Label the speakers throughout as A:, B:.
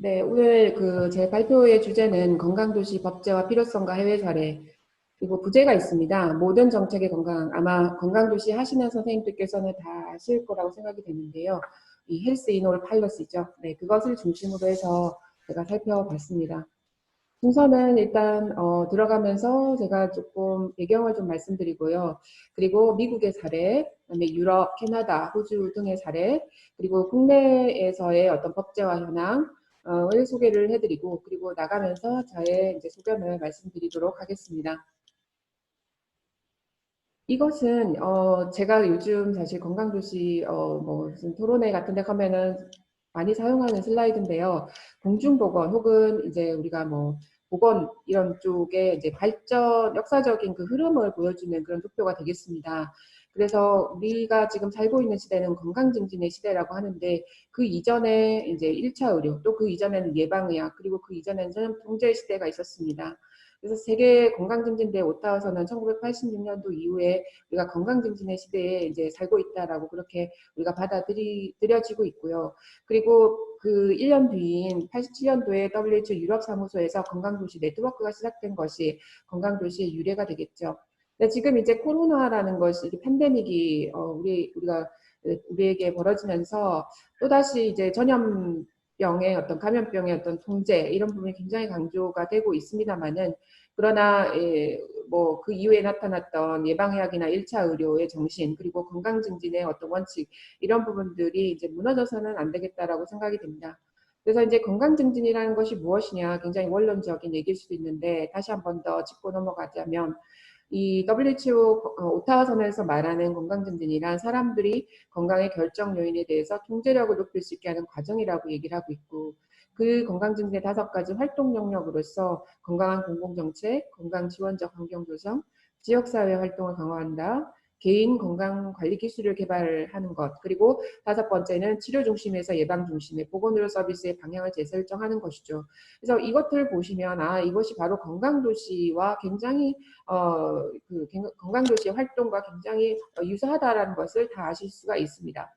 A: 네, 오늘 그 제 발표의 주제는 건강도시 법제화 필요성과 해외 사례, 그리고 부제가 있습니다. 모든 정책의 건강, 아마 건강도시 하시는 선생님들께서는 다 아실 거라고 생각이 되는데요. 이 헬스 이노울 팔러시죠. 네, 그것을 중심으로 해서 제가 살펴봤습니다. 순서는 일단 들어가면서 제가 조금 배경을 좀 말씀드리고요. 그리고 미국의 사례, 그다음에 유럽, 캐나다, 호주 등의 사례, 그리고 국내에서의 어떤 법제화 현황을 소개를 해드리고, 그리고 나가면서 저의 이제 소견을 말씀드리도록 하겠습니다. 이것은 제가 요즘 사실 건강도시 뭐 무슨 토론회 같은 데 가면은 많이 사용하는 슬라이드인데요. 공중보건 혹은 이제 우리가 뭐 보건 이런 쪽에 이제 발전 역사적인 그 흐름을 보여주는 그런 도표가 되겠습니다. 그래서 우리가 지금 살고 있는 시대는 건강증진의 시대라고 하는데 그 이전에 이제 1차 의료 또 그 이전에는 예방의학 그리고 그 이전에는 통제 시대가 있었습니다. 그래서 세계 건강증진대 오타와서는 1986년도 이후에 우리가 건강증진의 시대에 이제 살고 있다라고 그렇게 우리가 받아들여지고 있고요. 그리고 그 1년 뒤인 87년도에 WHO 유럽 사무소에서 건강도시 네트워크가 시작된 것이 건강도시의 유래가 되겠죠. 근데 지금 이제 코로나라는 것이 팬데믹이 우리에게 벌어지면서 또다시 이제 전염병의 어떤 감염병의 어떤 통제 이런 부분이 굉장히 강조가 되고 있습니다만은 그러나 뭐 그 이후에 나타났던 예방의학이나 1차 의료의 정신 그리고 건강증진의 어떤 원칙 이런 부분들이 이제 무너져서는 안 되겠다라고 생각이 됩니다. 그래서 이제 건강증진이라는 것이 무엇이냐 굉장히 원론적인 얘기일 수도 있는데 다시 한 번 더 짚고 넘어가자면 이 WHO 오타와 선언에서 말하는 건강증진이란 사람들이 건강의 결정 요인에 대해서 통제력을 높일 수 있게 하는 과정이라고 얘기를 하고 있고 그 건강증진의 5가지 활동 영역으로서 건강한 공공정책, 건강지원적 환경 조성, 지역사회 활동을 강화한다, 개인 건강관리 기술을 개발하는 것, 그리고 5번째는 치료 중심에서 예방 중심의 보건의료 서비스의 방향을 재설정하는 것이죠. 그래서 이것들 보시면 이것이 바로 건강도시와 굉장히 건강도시 활동과 굉장히 유사하다라는 것을 다 아실 수가 있습니다.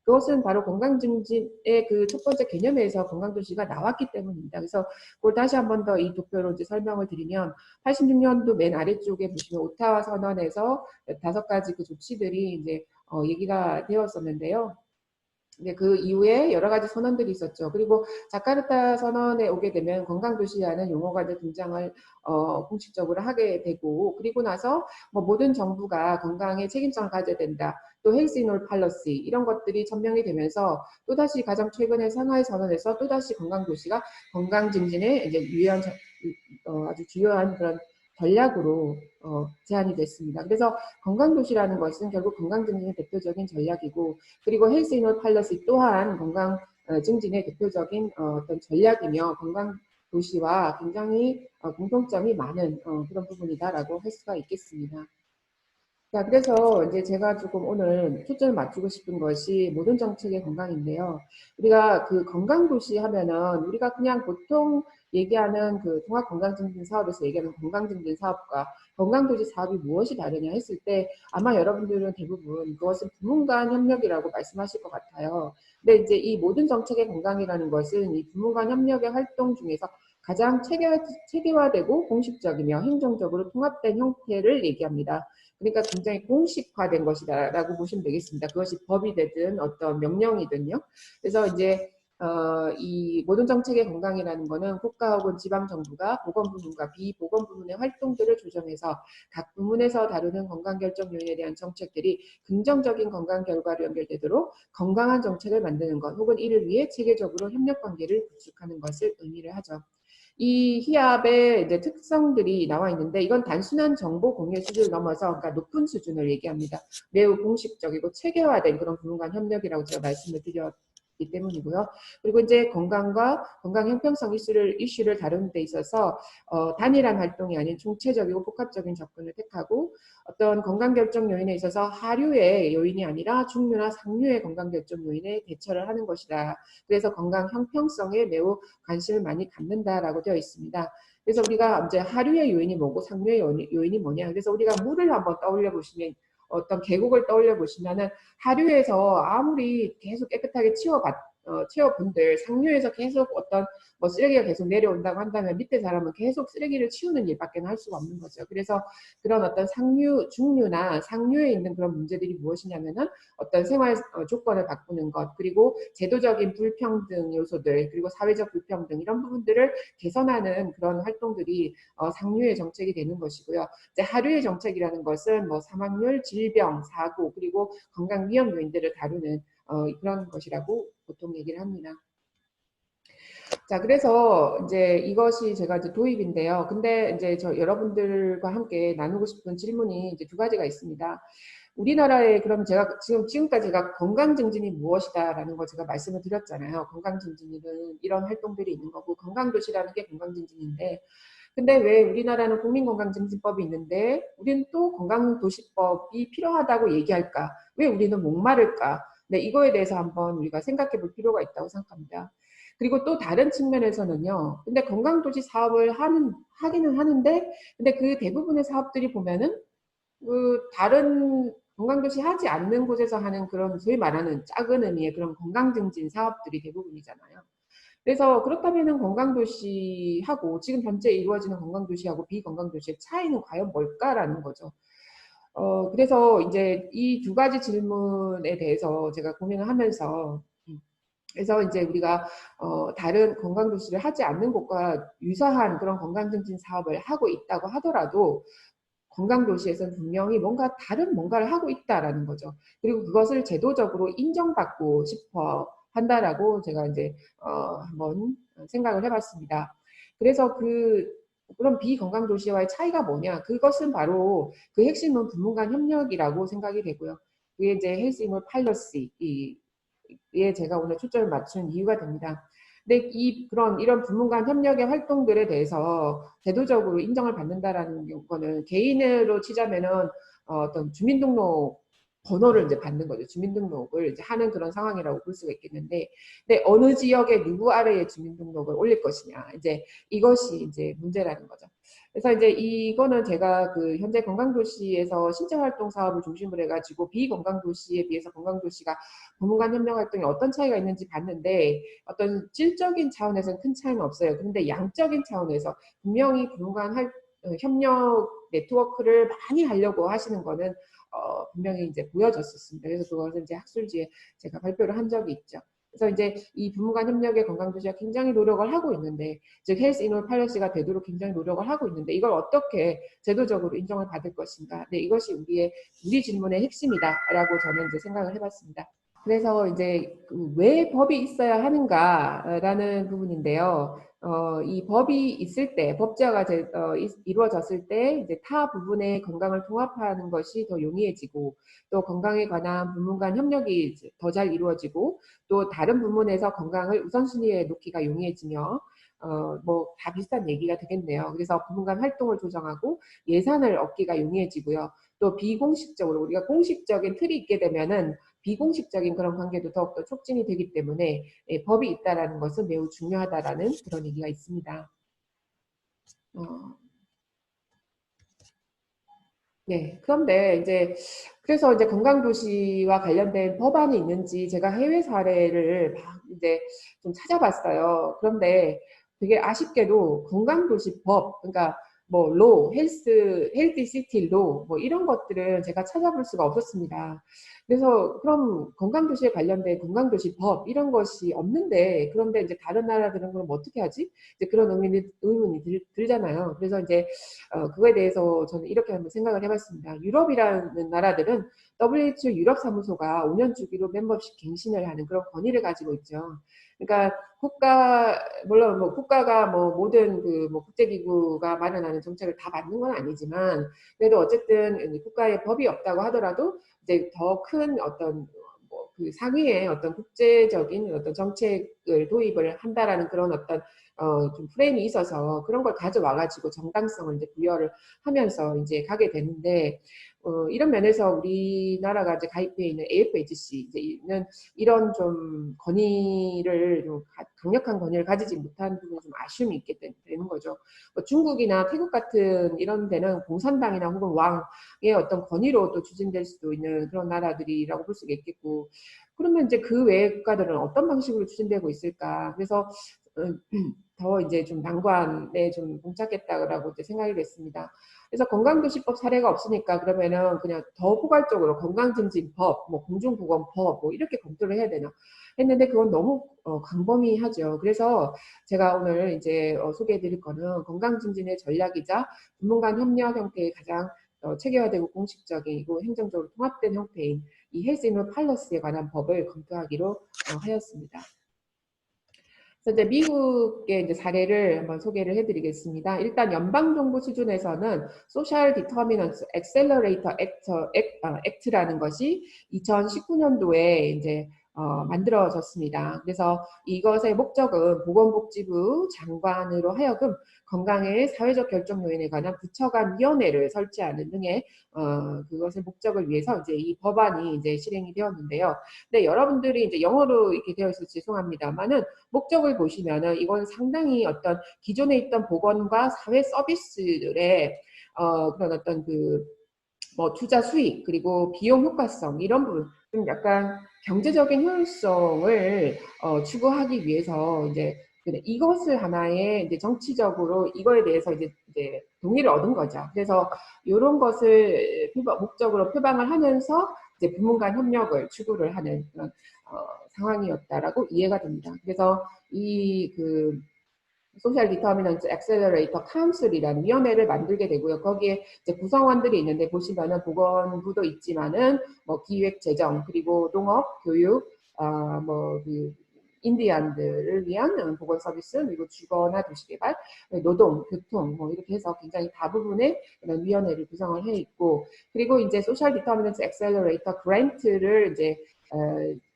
A: 그것은 바로 건강증진의 그 첫 번째 개념에서 건강도시가 나왔기 때문입니다. 그래서 그걸 다시 한 번 더 이 도표로 이제 설명을 드리면 86년도 맨 아래쪽에 보시면 오타와 선언에서 5가지 그 조치들이 이제 얘기가 되었었는데요. 네, 그 이후에 여러 가지 선언들이 있었죠. 그리고 자카르타 선언에 오게 되면 건강도시라는 용어가 이제 등장을 공식적으로 하게 되고 그리고 나서 뭐 모든 정부가 건강에 책임성을 가져야 된다. 또 헬스 인올 팔러시 이런 것들이 천명이 되면서 또다시 가장 최근에 상하이 선언에서 또다시 건강도시가 건강 증진에 이제 아주 주요한 그런 전략으로 제안이 됐습니다. 그래서 건강도시라는 것은 결국 건강증진의 대표적인 전략이고 그리고 헬스 이노 팔러시 또한 건강 증진의 대표적인 어떤 전략이며 건강 도시와 굉장히 공통점이 많은 그런 부분이다라고 할 수가 있겠습니다. 자, 그래서 이제 제가 조금 오늘 초점을 맞추고 싶은 것이 모든 정책의 건강인데요. 우리가 그 건강도시 하면은 우리가 그냥 보통 얘기하는 그 종합건강증진 사업에서 얘기하는 건강증진 사업과 건강도시 사업이 무엇이 다르냐 했을 때 아마 여러분들은 대부분 그것은 부문 간 협력이라고 말씀하실 것 같아요. 근데 이제 이 모든 정책의 건강이라는 것은 이 부문 간 협력의 활동 중에서 가장 체계화되고 공식적이며 행정적으로 통합된 형태를 얘기합니다. 그러니까 굉장히 공식화된 것이다라고 보시면 되겠습니다. 그것이 법이 되든 어떤 명령이든요. 그래서 이제 이 모든 정책의 건강이라는 것은 국가 혹은 지방 정부가 보건 부문과 비보건 부문의 활동들을 조정해서 각 부문에서 다루는 건강 결정 요인에 대한 정책들이 긍정적인 건강 결과로 연결되도록 건강한 정책을 만드는 것 혹은 이를 위해 체계적으로 협력 관계를 구축하는 것을 의미를 하죠. 이 히압의 이제 특성들이 나와 있는데 이건 단순한 정보 공유 수준을 넘어서 그러니까 높은 수준을 얘기합니다. 매우 공식적이고 체계화된 그런 부문 간 협력이라고 제가 말씀을 드렸기 때문이고요. 그리고 이제 건강과 건강 형평성 이슈를 다루는 데 있어서 단일한 활동이 아닌 총체적이고 복합적인 접근을 택하고 어떤 건강 결정 요인에 있어서 하류의 요인이 아니라 중류나 상류의 건강 결정 요인에 대처를 하는 것이다. 그래서 건강 형평성에 매우 관심을 많이 갖는다라고 되어 있습니다. 그래서 우리가 이제 하류의 요인이 뭐고 상류의 요인이 뭐냐. 그래서 우리가 물을 한번 떠올려 보시면 어떤 계곡을 떠올려 보시면은 하류에서 아무리 계속 깨끗하게 취업분들 상류에서 계속 어떤 뭐 쓰레기가 계속 내려온다고 한다면 밑에 사람은 계속 쓰레기를 치우는 일밖에 할 수가 없는 거죠. 그래서 그런 어떤 상류, 중류나 상류에 있는 그런 문제들이 무엇이냐면은 어떤 생활 조건을 바꾸는 것, 그리고 제도적인 불평등 요소들, 그리고 사회적 불평등 이런 부분들을 개선하는 그런 활동들이 상류의 정책이 되는 것이고요. 이제 하류의 정책이라는 것은 뭐 사망률, 질병, 사고, 그리고 건강 위험 요인들을 다루는 그런 것이라고 보통 얘기를 합니다. 자, 그래서 이제 이것이 제가 이제 도입인데요. 근데 이제 저 여러분들과 함께 나누고 싶은 질문이 이제 두 가지가 있습니다. 우리나라에 그럼 제가 지금까지 제가 건강증진이 무엇이다라는 거 제가 말씀을 드렸잖아요. 건강증진은 이런 활동들이 있는 거고 건강도시라는 게 건강증진인데 근데 왜 우리나라는 국민건강증진법이 있는데 우리는 또 건강도시법이 필요하다고 얘기할까? 왜 우리는 목마를까? 네, 이거에 대해서 한번 우리가 생각해 볼 필요가 있다고 생각합니다. 그리고 또 다른 측면에서는요. 근데 건강도시 사업을 하기는 하는데 근데 그 대부분의 사업들이 보면은 그 다른 건강도시 하지 않는 곳에서 하는 그런 소위 말하는 작은 의미의 그런 건강증진 사업들이 대부분이잖아요. 그래서 그렇다면은 건강도시하고 지금 현재 이루어지는 건강도시하고 비건강도시의 차이는 과연 뭘까라는 거죠. 그래서 이제 이 두 가지 질문에 대해서 제가 고민을 하면서 그래서 이제 우리가 다른 건강도시를 하지 않는 곳과 유사한 그런 건강증진 사업을 하고 있다고 하더라도 건강도시에서는 분명히 뭔가 다른 뭔가를 하고 있다라는 거죠. 그리고 그것을 제도적으로 인정받고 싶어 한다라고 제가 이제 한번 생각을 해봤습니다. 그래서 그런 비건강도시와의 차이가 뭐냐? 그것은 바로 그 핵심은 부문 간 협력이라고 생각이 되고요. 그게 이제 헬스 이노 파일러시에 제가 오늘 초점을 맞춘 이유가 됩니다. 근데 이런 부문 간 협력의 활동들에 대해서 제도적으로 인정을 받는다라는 거는 개인으로 치자면은 어떤 주민등록 번호를 이제 받는 거죠. 주민등록을 이제 하는 그런 상황이라고 볼 수가 있겠는데, 근데 어느 지역에 누구 아래에 주민등록을 올릴 것이냐, 이제 이것이 이제 문제라는 거죠. 그래서 이제 이거는 제가 그 현재 건강도시에서 신체활동 사업을 중심으로 해가지고 비건강도시에 비해서 건강도시가 부문 간 협력 활동에 어떤 차이가 있는지 봤는데 어떤 질적인 차원에서는 큰 차이는 없어요. 그런데 양적인 차원에서 분명히 부문 간 협력 네트워크를 많이 하려고 하시는 거는 분명히 이제 보여졌었습니다. 그래서 그것을 이제 학술지에 제가 발표를 한 적이 있죠. 그래서 이제 이 부문 간 협력의 건강도시가 굉장히 노력을 하고 있는데, 즉 헬스 이노 팔러시가 되도록 굉장히 노력을 하고 있는데 이걸 어떻게 제도적으로 인정을 받을 것인가? 네, 이것이 우리 질문의 핵심이다라고 저는 이제 생각을 해봤습니다. 그래서 이제 왜 법이 있어야 하는가라는 부분인데요. 이 법이 있을 때, 법제화가 이루어졌을 때 이제 타 부분의 건강을 통합하는 것이 더 용이해지고 또 건강에 관한 부문 간 협력이 더 잘 이루어지고 또 다른 부문에서 건강을 우선순위에 놓기가 용이해지며 뭐 다 비슷한 얘기가 되겠네요. 그래서 부문 간 활동을 조정하고 예산을 얻기가 용이해지고요. 또 비공식적으로 우리가 공식적인 틀이 있게 되면은 비공식적인 그런 관계도 더욱더 촉진이 되기 때문에 법이 있다라는 것은 매우 중요하다라는 그런 얘기가 있습니다. 네. 그런데 이제 그래서 이제 건강도시와 관련된 법안이 있는지 제가 해외 사례를 막 이제 좀 찾아봤어요. 그런데 되게 아쉽게도 건강도시법, 그러니까 뭐 헬디 시티 뭐 이런 것들을 제가 찾아볼 수가 없었습니다. 그래서 그럼 건강도시에 관련된 건강도시법 이런 것이 없는데 그런데 이제 다른 나라들은 그럼 어떻게 하지? 이제 그런 의문이 들잖아요. 그래서 이제 그거에 대해서 저는 이렇게 한번 생각을 해봤습니다. 유럽이라는 나라들은 WHO 유럽 사무소가 5년 주기로 멤버십 갱신을 하는 그런 권위를 가지고 있죠. 그러니까 물론 뭐 국가가 뭐 모든 뭐 국제기구가 마련하는 정책을 다 맞는 건 아니지만 그래도 어쨌든 국가의 법이 없다고 하더라도 이제 더 큰 어떤 그 상위의 어떤 국제적인 어떤 정책을 도입을 한다라는 그런 어떤 좀 프레임이 있어서 그런 걸 가져와가지고 정당성을 이제 부여를 하면서 이제 가게 되는데 이런 면에서 우리나라가 이제 가입해 있는 AFHC 이제는 이런 좀 권위를 좀 강력한 권위를 가지지 못한 부분이 좀 아쉬움이 있게 되는 거죠. 중국이나 태국 같은 이런 데는 공산당이나 혹은 왕의 어떤 권위로 또 추진될 수도 있는 그런 나라들이라고 볼 수가 있겠고 그러면 이제 그 외의 국가들은 어떤 방식으로 추진되고 있을까? 그래서 더 이제 좀 난관에 좀 봉착했다라고 이제 생각이 됐습니다. 그래서 건강도시법 사례가 없으니까 그러면은 그냥 더 포괄적으로 건강증진법, 뭐 공중보건법 뭐 이렇게 검토를 해야 되나 했는데 그건 너무 광범위하죠. 그래서 제가 오늘 이제 소개해드릴 거는 건강증진의 전략이자 부문 간 협력 형태의 가장 체계화되고 공식적이고 행정적으로 통합된 형태인 이 헬스 이노 팔러스에 관한 법을 검토하기로 하였습니다. 그래서 이제 미국의 이제 사례를 한번 소개를 해드리겠습니다. 일단 연방정부 수준에서는 소셜 디터미넌스 엑셀러레이터 액트라는 것이 2019년도에 이제 만들어졌습니다. 그래서 이것의 목적은 보건복지부 장관으로 하여금 건강의 사회적 결정 요인에 관한 부처 간 위원회를 설치하는 등의 그것의 목적을 위해서 이제 이 법안이 이제 실행이 되었는데요. 근데 여러분들이 이제 영어로 이렇게 되어 있어서 죄송합니다만은 목적을 보시면은 이건 상당히 어떤 기존에 있던 보건과 사회 서비스들의 그런 어떤 그 뭐 투자 수익 그리고 비용 효과성 이런 부분 좀 약간 경제적인 효율성을 추구하기 위해서 이제 이것을 하나의 이제 정치적으로 이거에 대해서 이제 동의를 얻은 거죠. 그래서 이런 것을 목적으로 표방을 하면서 이제 부문 간 협력을 추구를 하는 그런 상황이었다라고 이해가 됩니다. 그래서 이 소셜 디터미넌트 엑셀러레이터 카운슬이라는 위원회를 만들게 되고요. 거기에 이제 구성원들이 있는데 보시면은 보건부도 있지만은 뭐 기획 재정 그리고 농업, 교육, 뭐그 인디안들을 위한 보건 서비스 그리고 주거나 도시개발, 노동, 교통 뭐 이렇게 해서 굉장히 다부분의 그런 위원회를 구성을 해 있고 그리고 이제 소셜 디터미넌트 엑셀러레이터 그랜트를 이제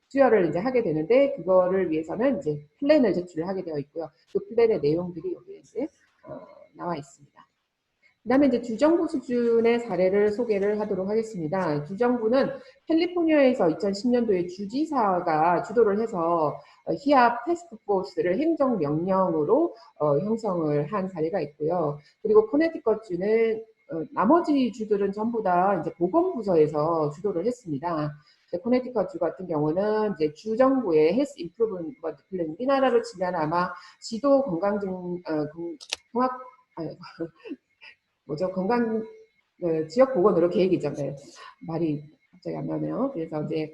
A: 수여를 이제 하게 되는데 그거를 위해서는 이제 플랜을 제출을 하게 되어 있고요. 그 플랜의 내용들이 여기에 이제 나와 있습니다. 그다음에 이제 주정부 수준의 사례를 소개를 하도록 하겠습니다. 주정부는 캘리포니아에서 2010년도에 주지사가 주도를 해서 히압 태스크포스를 행정명령으로 형성을 한 사례가 있고요. 그리고 코네티컷주는 나머지 주들은 전부 다 이제 보건부서에서 주도를 했습니다. 코네티컷 주 같은 경우는 이제 주정부의 헬스 임프루브먼트 플랜, 우리나라로 치면 아마 지도 건강증 통합 뭐죠 건강 지역 보건으로 계획이죠. 네. 말이 갑자기 안 나네요. 그래서 이제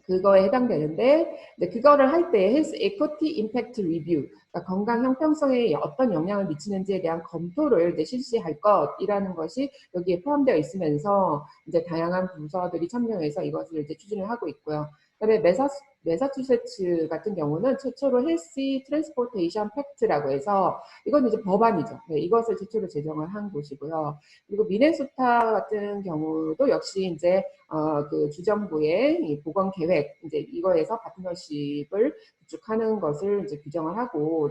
A: 그거에 해당되는데 그거를 할 때 헬스 에코티 임팩트 리뷰 그러니까 건강 형평성에 어떤 영향을 미치는지에 대한 검토를 이제 실시할 것이라는 것이 여기에 포함되어 있으면서 이제 다양한 부서들이 참여해서 이것을 이제 추진을 하고 있고요. 그다음에 매사추세츠 같은 경우는 최초로 헬시 트랜스포테이션 팩트라고 해서 이건 이제 법안이죠. 네, 이것을 최초로 제정을 한 곳이고요. 그리고 미네소타 같은 경우도 역시 이제 그 주정부의 이 보건 계획 이제 이거에서 파트너십을 구축하는 것을 이제 규정을 하고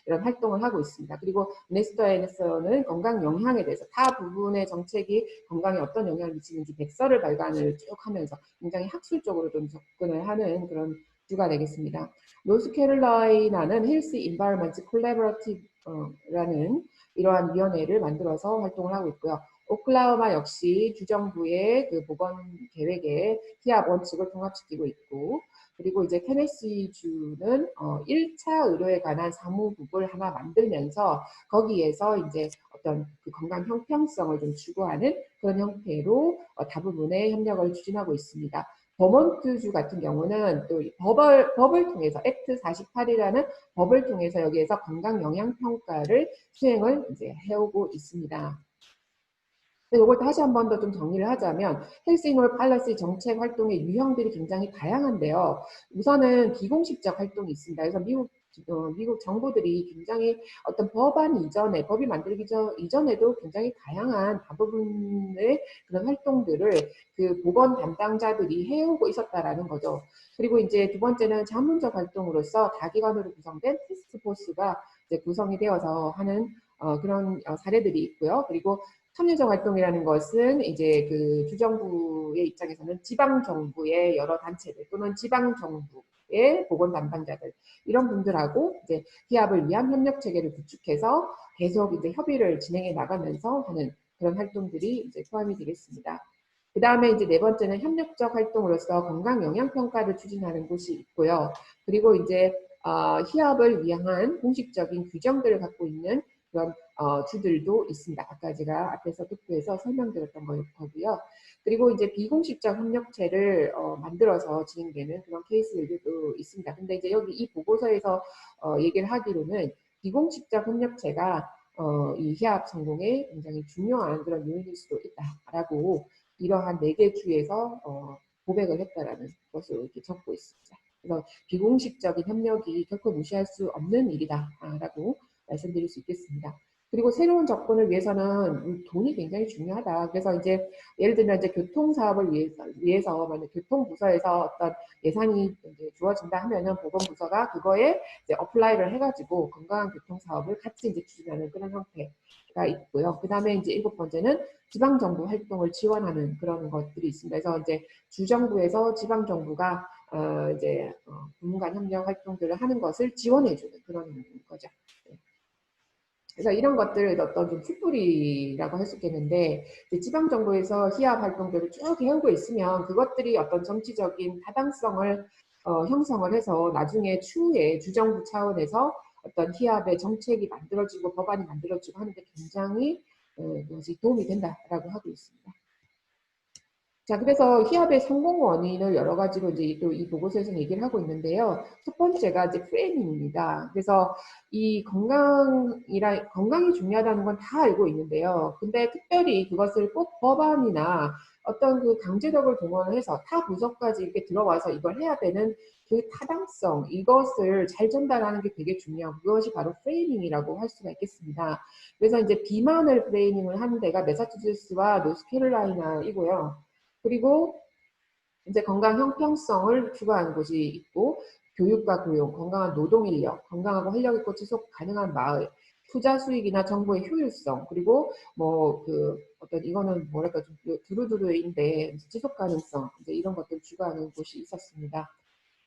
A: 이런 활동을 하고 있습니다. 그리고 미네소타에서는 건강 영향에 대해서 타 부분의 정책이 건강에 어떤 영향을 미치는지 백서를 발간을 쭉 하면서 굉장히 학술적으로 좀 접근을 하는 그런 주가 되겠습니다. 노스캐롤라이나는 헬스 인바이러먼트 콜래버러티브라는 이러한 위원회를 만들어서 활동을 하고 있고요. 오클라호마 역시 주정부의 그 보건 계획에 히압 원칙을 통합시키고 있고 그리고 이제 테네시 주는 1차 의료에 관한 사무국을 하나 만들면서 거기에서 이제 어떤 그 건강 형평성을 좀 추구하는 그런 형태로 다부분의 협력을 추진하고 있습니다. 버몬트주 같은 경우는 또 법을 통해서 액트 48이라는 법을 통해서 여기에서 건강 영향 평가를 수행을 이제 해오고 있습니다. 이걸 다시 한 번 더 좀 정리를 하자면 헬스 인월 팔러시 정책 활동의 유형들이 굉장히 다양한데요. 우선은 비공식적 활동이 있습니다. 그래서 미국 정부들이 굉장히 어떤 법안 이전에 법이 만들기 이전에도 굉장히 다양한 대부분의 그런 활동들을 그 보건 담당자들이 해오고 있었다라는 거죠. 그리고 이제 두 번째는 자문적 활동으로서 다기관으로 구성된 테스크포스가 이제 구성이 되어서 하는 그런 사례들이 있고요. 그리고 참여적 활동이라는 것은 이제 그 주정부의 입장에서는 지방 정부의 여러 단체들 또는 지방 정부의 보건 담당자들 이런 분들하고 이제 hiab을 위한 협력 체계를 구축해서 계속 이제 협의를 진행해 나가면서 하는 그런 활동들이 이제 포함이 되겠습니다. 그 다음에 이제 네 번째는 협력적 활동으로서 건강 영양 평가를 추진하는 곳이 있고요. 그리고 이제 희합을 위한 공식적인 규정들을 갖고 있는 그런 주들도 있습니다. 아까 제가 앞에서 도표에서 설명드렸던 거고요. 그리고 이제 비공식적 협력체를 만들어서 진행되는 그런 케이스들도 있습니다. 근데 이제 여기 이 보고서에서 얘기를 하기로는 비공식적 협력체가 이 희합 성공에 굉장히 중요한 그런 요인일 수도 있다라고 이러한 4개 주에서 고백을 했다라는 것을 이렇게 적고 있습니다. 그래서 비공식적인 협력이 결코 무시할 수 없는 일이다라고 말씀드릴 수 있겠습니다. 그리고 새로운 접근을 위해서는 돈이 굉장히 중요하다. 그래서 이제 예를 들면 이제 교통 사업을 위해서 만약 교통부서에서 어떤 예산이 이제 주어진다 하면은 보건부서가 그거에 이제 어플라이를 해가지고 건강한 교통 사업을 같이 이제 추진하는 그런 형태가 있고요. 그 다음에 이제 7번째는 지방정부 활동을 지원하는 그런 것들이 있습니다. 그래서 이제 주정부에서 지방정부가 이제 부문간 협력 활동들을 하는 것을 지원해주는 그런 거죠. 그래서 이런 것들 어떤 좀 풋뿌리라고 할 수 있겠는데 지방정부에서 희합 활동들을 쭉 해오고 있으면 그것들이 어떤 정치적인 타당성을 형성을 해서 나중에 추후에 주정부 차원에서 어떤 희합의 정책이 만들어지고 법안이 만들어지고 하는데 굉장히 그것이 도움이 된다라고 하고 있습니다. 자, 그래서 희합의 성공 원인을 여러 가지로 이제 또 이 보고서에서는 얘기를 하고 있는데요. 첫 번째가 이제 프레임입니다. 그래서 이 건강이 중요하다는 건 다 알고 있는데요. 근데 특별히 그것을 꼭 법안이나 어떤 그 강제력을 동원해서 타 부서까지 이렇게 들어와서 이걸 해야 되는 그 타당성, 이것을 잘 전달하는 게 되게 중요하고 그것이 바로 프레이밍이라고 할 수가 있겠습니다. 그래서 이제 비만을 프레이밍을 하는 데가 매사추세츠와 노스캐롤라이나이고요. 그리고 이제 건강 형평성을 추구하는 곳이 있고 교육과 교육, 건강한 노동 인력, 건강하고 활력 있고 지속 가능한 마을, 투자 수익이나 정보의 효율성, 그리고 뭐 그 어떤 이거는 뭐랄까 좀 두루두루인데 지속 가능성 이제 이런 것들을 추구하는 곳이 있었습니다.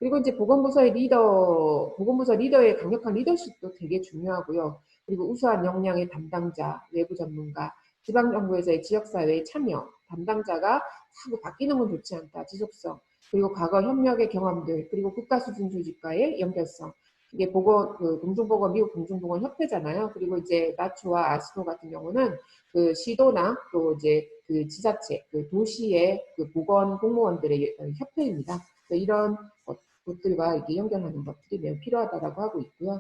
A: 그리고 이제 보건부서 리더의 강력한 리더십도 되게 중요하고요. 그리고 우수한 역량의 담당자, 외부 전문가, 지방정부에서의 지역사회의 참여, 담당자가 자꾸 바뀌는 건 좋지 않다. 지속성, 그리고 과거 협력의 경험들, 그리고 국가 수준 조직과의 연결성. 이게 공중보건, 미국 공중보건 협회잖아요. 그리고 이제 나초와 아스도 같은 경우는 그 시도나 또 이제 그 지자체, 그 도시의 그 보건 공무원들의 협회입니다. 이런 것들과 이렇게 연결하는 것들이 매우 필요하다고 하고 있고요.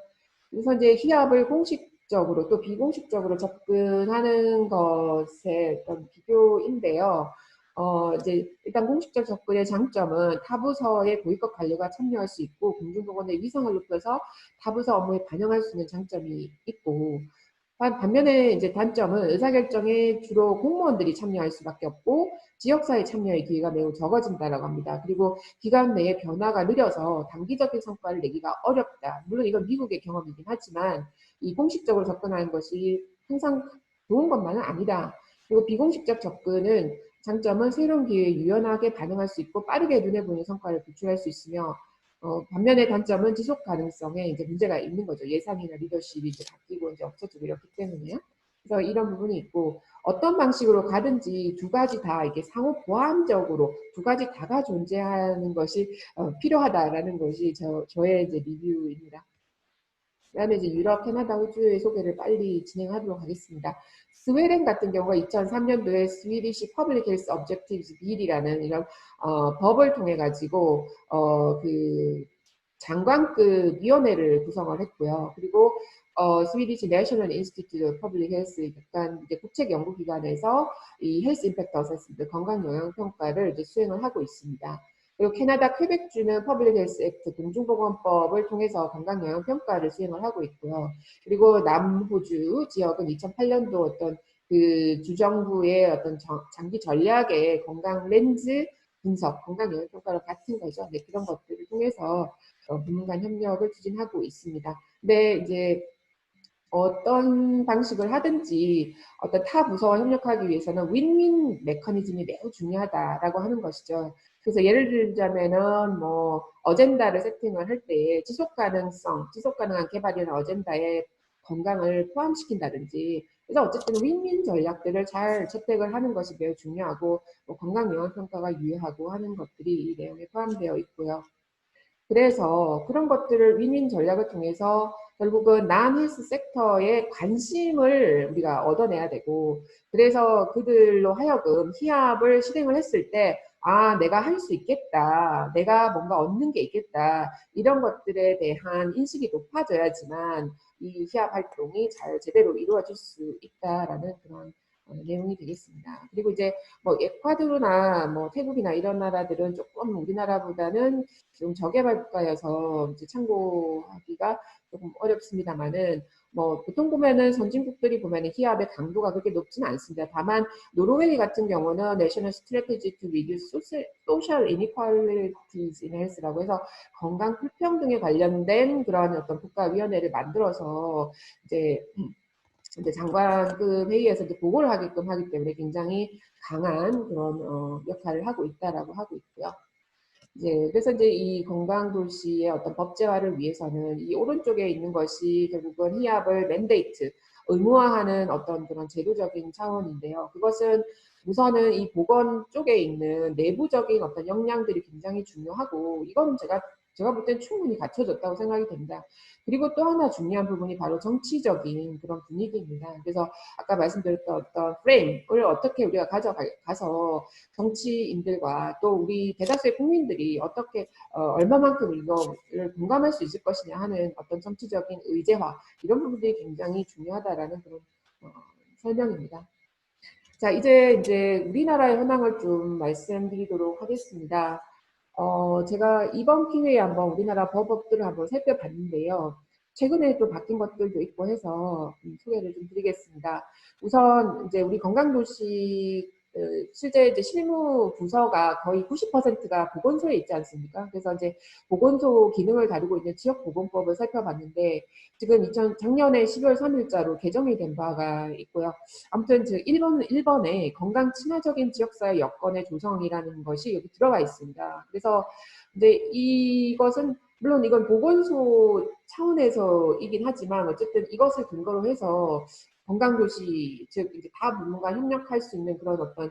A: 그래서 이제 희합을 공식적으로 또 비공식적으로 접근하는 것의 어떤 비교인데요. 이제 일단 공식적 접근의 장점은 타부서의 고위급 관료가 참여할 수 있고 공중보건의 위상을 높여서 타부서 업무에 반영할 수 있는 장점이 있고 반면에 이제 단점은 의사결정에 주로 공무원들이 참여할 수밖에 없고 지역사회 참여의 기회가 매우 적어진다라고 합니다. 그리고 기간 내에 변화가 느려서 단기적인 성과를 내기가 어렵다. 물론 이건 미국의 경험이긴 하지만 이 공식적으로 접근하는 것이 항상 좋은 것만은 아니다. 그리고 비공식적 접근은 장점은 새로운 기회에 유연하게 반응할 수 있고 빠르게 눈에 보이는 성과를 도출할 수 있으며 반면에 단점은 지속 가능성에 이제 문제가 있는 거죠. 예산이나 리더십이 이제 바뀌고 이제 없어지고 이렇기 때문에요. 그래서 이런 부분이 있고 어떤 방식으로 가든지 두 가지 다 이게 상호 보완적으로 두 가지 다가 존재하는 것이 필요하다라는 것이 저의 이제 리뷰입니다. 그다음에 이제 유럽, 캐나다, 호주의 소개를 빨리 진행하도록 하겠습니다. 스웨덴 같은 경우가 2003년도에 스위디시 퍼블릭 헬스 objectives bill이라는 이런 법을 통해 가지고 그 장관급 위원회를 구성을 했고요. 그리고 스위디시 내셔널 인스티튜트 퍼블릭 헬스 약간 이제 국책 연구기관에서 이 헬스 임팩트 어세스먼트 건강 영향 평가를 이제 수행을 하고 있습니다. 그리고 캐나다 퀘벡주는 퍼블릭 헬스 액트 공중보건법을 통해서 건강 영향 평가를 수행을 하고 있고요. 그리고 남호주 지역은 2008년도 어떤 그 주정부의 어떤 장기 전략의 건강 렌즈 분석, 건강 영향 평가를 같은 거죠. 네, 그런 것들을 통해서 부문 간 협력을 추진하고 있습니다. 근데 이제 어떤 방식을 하든지 어떤 타 부서와 협력하기 위해서는 윈윈 메커니즘이 매우 중요하다라고 하는 것이죠. 그래서 예를 들자면은 뭐 어젠다를 세팅을 할 때 지속 가능한 개발이나 어젠다에 건강을 포함시킨다든지, 그래서 어쨌든 윈윈 전략들을 잘 채택을 하는 것이 매우 중요하고, 뭐 건강 영향 평가가 유효하고 하는 것들이 이 내용에 포함되어 있고요. 그래서 그런 것들을 윈윈 전략을 통해서 결국은 non-헬스 섹터에 관심을 우리가 얻어내야 되고, 그래서 그들로 하여금 히압을 실행을 했을 때, 아, 내가 할 수 있겠다, 내가 뭔가 얻는 게 있겠다, 이런 것들에 대한 인식이 높아져야지만 이 히압 활동이 잘 제대로 이루어질 수 있다라는 그런 내용이 되겠습니다. 그리고 이제 뭐 에콰도르나 뭐 태국이나 이런 나라들은 조금 우리나라보다는 좀 저개발 국가여서 이제 참고하기가 조금 어렵습니다만은, 뭐 보통 보면은 선진국들이 보면은 히압의 강도가 그렇게 높지는 않습니다. 다만 노르웨이 같은 경우는 National Strategy to Reduce Social Inequalities in Health라고 해서 건강 불평등에 관련된 그런 어떤 국가위원회를 만들어서 이제 장관급 회의에서 이제 보고를 하게끔 하기 때문에 굉장히 강한 그런 역할을 하고 있다라고 하고 있고요. 이제 그래서 이제 이 건강 도시의 어떤 법제화를 위해서는 이 오른쪽에 있는 것이 결국은 히압을 맨데이트, 의무화하는 어떤 그런 제도적인 차원인데요. 그것은 우선은 이 보건 쪽에 있는 내부적인 어떤 역량들이 굉장히 중요하고, 이거는 제가 볼 땐 충분히 갖춰졌다고 생각이 됩니다. 그리고 또 하나 중요한 부분이 바로 정치적인 그런 분위기입니다. 그래서 아까 말씀드렸던 어떤 프레임을 어떻게 우리가 가져가서 정치인들과 또 우리 대다수의 국민들이 어떻게 얼마만큼 이거를 공감할 수 있을 것이냐 하는 어떤 정치적인 의제화, 이런 부분들이 굉장히 중요하다라는 그런 설명입니다. 자, 이제 우리나라의 현황을 좀 말씀드리도록 하겠습니다. 제가 이번 기회에 한번 우리나라 법들을 한번 살펴봤는데요. 최근에 또 바뀐 것들도 있고 해서 소개를 좀 드리겠습니다. 우선 이제 우리 건강도시 실제 이제 실무 부서가 거의 90%가 보건소에 있지 않습니까? 그래서 이제 보건소 기능을 다루고 있는 지역보건법을 살펴봤는데, 지금 작년에 12월 3일자로 개정이 된 바가 있고요. 아무튼 즉 1번에 건강 친화적인 지역사회 여건의 조성이라는 것이 여기 들어가 있습니다. 그래서 이제 이것은 물론 이건 보건소 차원에서이긴 하지만 어쨌든 이것을 근거로 해서 건강도시, 즉 이제 다 부문과 협력할 수 있는 그런 어떤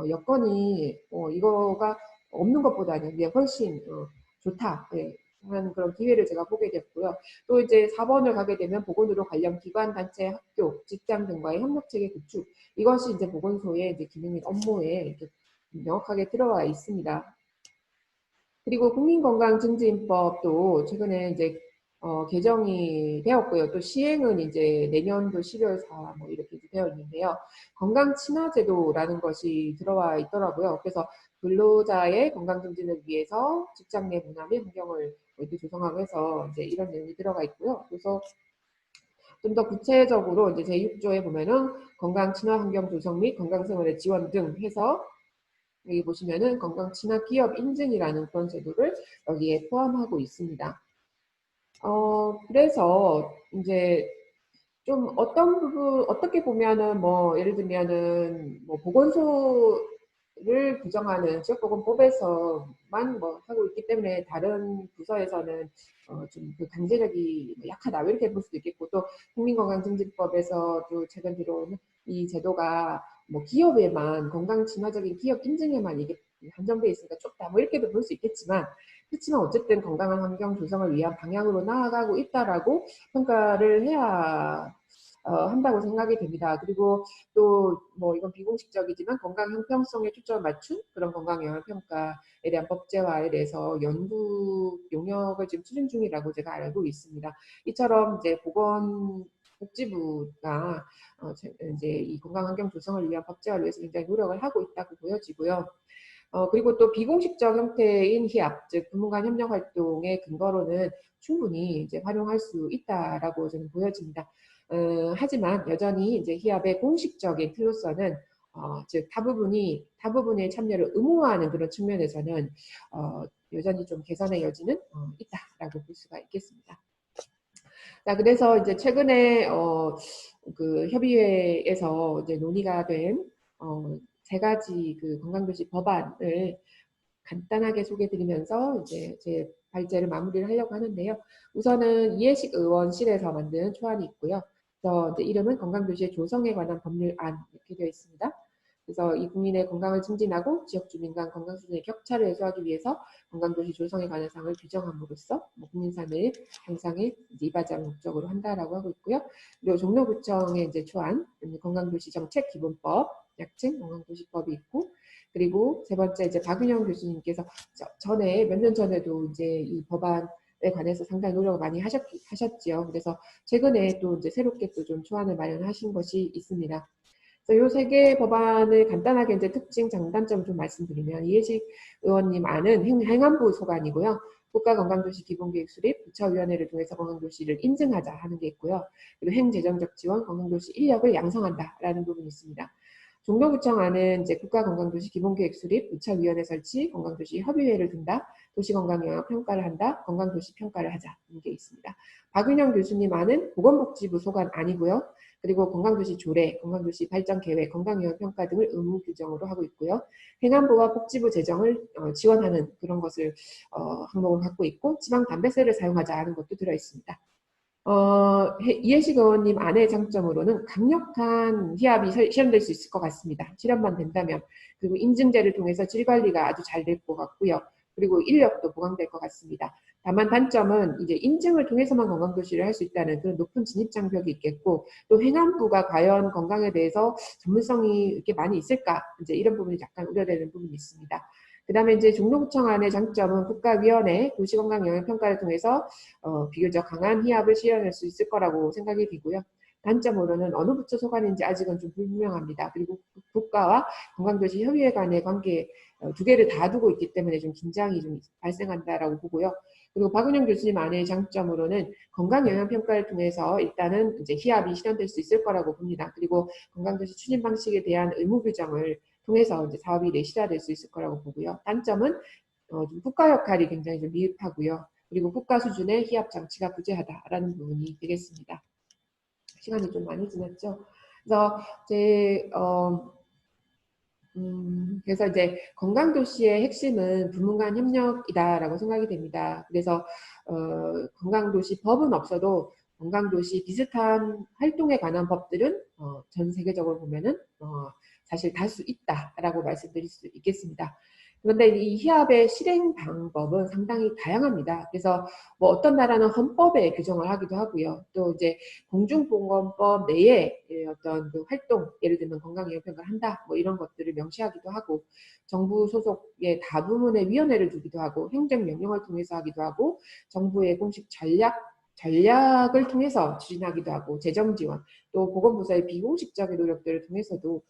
A: 여건이 이거가 없는 것보다는 이제 훨씬 좋다, 예, 하는 그런 기회를 제가 보게 됐고요. 또 이제 4번을 가게 되면 보건의료 관련 기관, 단체, 학교, 직장 등과의 협력체계 구축, 이것이 이제 보건소의 이제 기능인 업무에 이렇게 명확하게 들어와 있습니다. 그리고 국민건강증진법도 최근에 이제 개정이 되었고요. 또 시행은 이제 내년도 12월 4 뭐 이렇게 되어 있는데요. 건강친화제도라는 것이 들어와 있더라고요. 그래서 근로자의 건강증진을 위해서 직장 내 문화 및 환경을 이렇게 조성하고 해서 이제 이런 내용이 들어가 있고요. 그래서 좀 더 구체적으로 이제 제6조에 보면은 건강 친화 환경 조성 및 건강생활의 지원 등 해서 여기 보시면은 건강 친화 기업 인증이라는 그런 제도를 여기에 포함하고 있습니다. 그래서 이제 좀 어떤 부분, 어떻게 보면은 뭐 예를 들면은 뭐 보건소를 규정하는 지역보건법에서만 뭐 하고 있기 때문에 다른 부서에서는 좀 그 강제력이 약하다 이렇게 볼 수도 있겠고, 또 국민건강증진법에서도 최근 들어오는 이 제도가 뭐 기업에만 건강 친화적인 기업 인증에만 이게 한정돼 있으니까 좁다 뭐 이렇게도 볼 수 있겠지만, 그렇지만 어쨌든 건강한 환경 조성을 위한 방향으로 나아가고 있다라고 평가를 해야 한다고 생각이 됩니다. 그리고 또 뭐 이건 비공식적이지만 건강 형평성에 초점을 맞춘 그런 건강 영향 평가에 대한 법제화에 대해서 연구 용역을 지금 추진 중이라고 제가 알고 있습니다. 이처럼 이제 보건복지부가 이제 이 건강 환경 조성을 위한 법제화를 위해서 굉장히 노력을 하고 있다고 보여지고요. 그리고 또 비공식적 형태인 히압, 즉 부문 간 협력 활동의 근거로는 충분히 이제 활용할 수 있다라고 저는 보여집니다. 하지만 여전히 이제 히압의 공식적인 틀로서는 즉 다부분의 참여를 의무화하는 그런 측면에서는 여전히 좀 개선의 여지는 있다라고 볼 수가 있겠습니다. 자, 그래서 이제 최근에 그 협의회에서 이제 논의가 된 세 가지 그 건강도시 법안을 간단하게 소개드리면서 이제 제 발제를 마무리를 하려고 하는데요. 우선은 이해식 의원실에서 만든 초안이 있고요. 그래서 이제 이름은 건강도시의 조성에 관한 법률안 이렇게 되어 있습니다. 그래서 이 국민의 건강을 증진하고 지역 주민 간 건강 수준의 격차를 해소하기 위해서 건강도시 조성에 관한 사항을 규정함으로써 국민 삶의 향상에 이바지하는 목적으로 한다라고 하고 있고요. 그리고 종로구청의 이제 초안 건강도시 정책 기본법, 약칭 건강도시법이 있고, 그리고 세 번째 이제 박윤영 교수님께서 전에 몇 년 전에도 이제 이 법안에 관해서 상당히 노력을 많이 하셨지요. 그래서 최근에 또 이제 새롭게 또 좀 초안을 마련하신 것이 있습니다. 그래서 요 세 개 법안을 간단하게 이제 특징, 장단점 좀 말씀드리면 이해식 의원님 안은 행안부 소관이고요. 국가건강도시 기본계획 수립, 부처위원회를 통해서 건강도시를 인증하자 하는 게 있고요. 그리고 행재정적 지원, 건강도시 인력을 양성한다라는 부분이 있습니다. 종로구청 안은 이제 국가건강도시 기본계획 수립, 부처위원회 설치, 건강도시 협의회를 둔다, 도시건강영향 평가를 한다, 건강도시 평가를 하자 이런 게 있습니다. 박윤영 교수님 안은 보건복지부 소관 아니고요. 그리고 건강도시 조례, 건강도시 발전계획, 건강영향평가 등을 의무 규정으로 하고 있고요. 행안부와 복지부 재정을 지원하는 그런 것을 항목을 갖고 있고, 지방담배세를 사용하자 하는 것도 들어있습니다. 이해식 의원님 안의 장점으로는 강력한 희합이 실현될 수 있을 것 같습니다. 실현만 된다면. 그리고 인증제를 통해서 질관리가 아주 잘 될 것 같고요. 그리고 인력도 보강될 것 같습니다. 다만 단점은 이제 인증을 통해서만 건강도시를 할 수 있다는 그런 높은 진입장벽이 있겠고, 또 행안부가 과연 건강에 대해서 전문성이 이렇게 많이 있을까? 이제 이런 부분이 약간 우려되는 부분이 있습니다. 그 다음에 이제 종로구청 안의 장점은 국가위원회 도시건강영향평가를 통해서 비교적 강한 희합을 실현할 수 있을 거라고 생각이 되고요. 단점으로는 어느 부처 소관인지 아직은 좀 불분명합니다. 그리고 국가와 건강도시 협의회 간의 관계 두 개를 다 두고 있기 때문에 좀 긴장이 좀 발생한다라고 보고요. 그리고 박은영 교수님 안의 장점으로는 건강영향평가를 통해서 일단은 이제 희합이 실현될 수 있을 거라고 봅니다. 그리고 건강도시 추진 방식에 대한 의무 규정을 통해서 이제 사업이 내실화될 수 있을 거라고 보고요. 단점은 좀 국가 역할이 굉장히 좀 미흡하고요. 그리고 국가 수준의 희합 장치가 부재하다라는 부분이 되겠습니다. 시간이 좀 많이 지났죠. 그래서 그래서 이제 건강도시의 핵심은 부문 간 협력이다라고 생각이 됩니다. 그래서 건강도시 법은 없어도 건강도시 비슷한 활동에 관한 법들은 전 세계적으로 보면은 사실 다수 있다라고 말씀드릴 수 있겠습니다. 그런데 이 희합의 실행 방법은 상당히 다양합니다. 그래서 뭐 어떤 나라는 헌법에 규정을 하기도 하고요. 또 이제 공중보건법 내에 어떤 그 활동, 예를 들면 건강영향평가를 한다, 뭐 이런 것들을 명시하기도 하고, 정부 소속의 다부문의 위원회를 두기도 하고, 행정명령을 통해서 하기도 하고, 정부의 공식 전략을 통해서 추진하기도 하고, 재정 지원, 또 보건부서의 비공식적인 노력들을 통해서도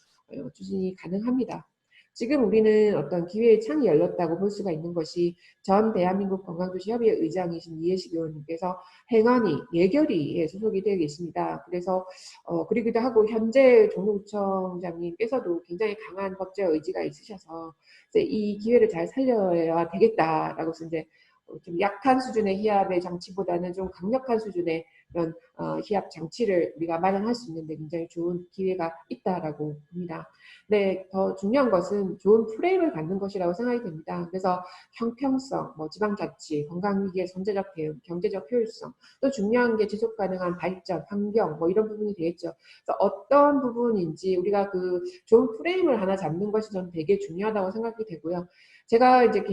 A: 추진이 가능합니다. 지금 우리는 어떤 기회의 창이 열렸다고 볼 수가 있는 것이 전 대한민국 건강도시협의회 의장이신 이해식 의원님께서 행안위, 예결위에 소속이 되어 계십니다. 그래서 그러기도 하고 현재 종로구청장님께서도 굉장히 강한 법제화 의지가 있으셔서 이제 이 기회를 잘 살려야 되겠다라고 해서 이제 좀 약한 수준의 희합의 장치보다는 좀 강력한 수준의 그런 희합 장치를 우리가 마련할 수 있는데 굉장히 좋은 기회가 있다라고 봅니다. 네, 더 중요한 것은 좋은 프레임을 갖는 것이라고 생각이 됩니다. 그래서 형평성, 뭐 지방자치, 건강위기의 선제적 대응, 경제적 효율성, 또 중요한 게 지속 가능한 발전, 환경, 뭐 이런 부분이 되겠죠. 그래서 어떤 부분인지 우리가 그 좋은 프레임을 하나 잡는 것이 저는 되게 중요하다고 생각이 되고요. 제가 이제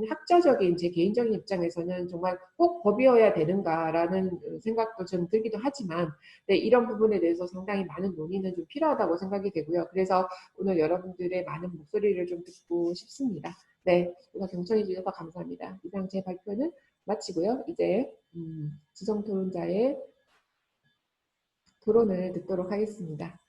A: 학자적인 제 개인적인 입장에서는 정말 꼭 법이어야 되는가라는 생각도 좀 들기도 하지만, 네, 이런 부분에 대해서 상당히 많은 논의는 좀 필요하다고 생각이 되고요. 그래서 오늘 여러분들의 많은 목소리를 좀 듣고 싶습니다. 네, 오늘 경청해 주셔서 감사합니다. 이상 제 발표는 마치고요. 이제 지성 토론자의 토론을 듣도록 하겠습니다.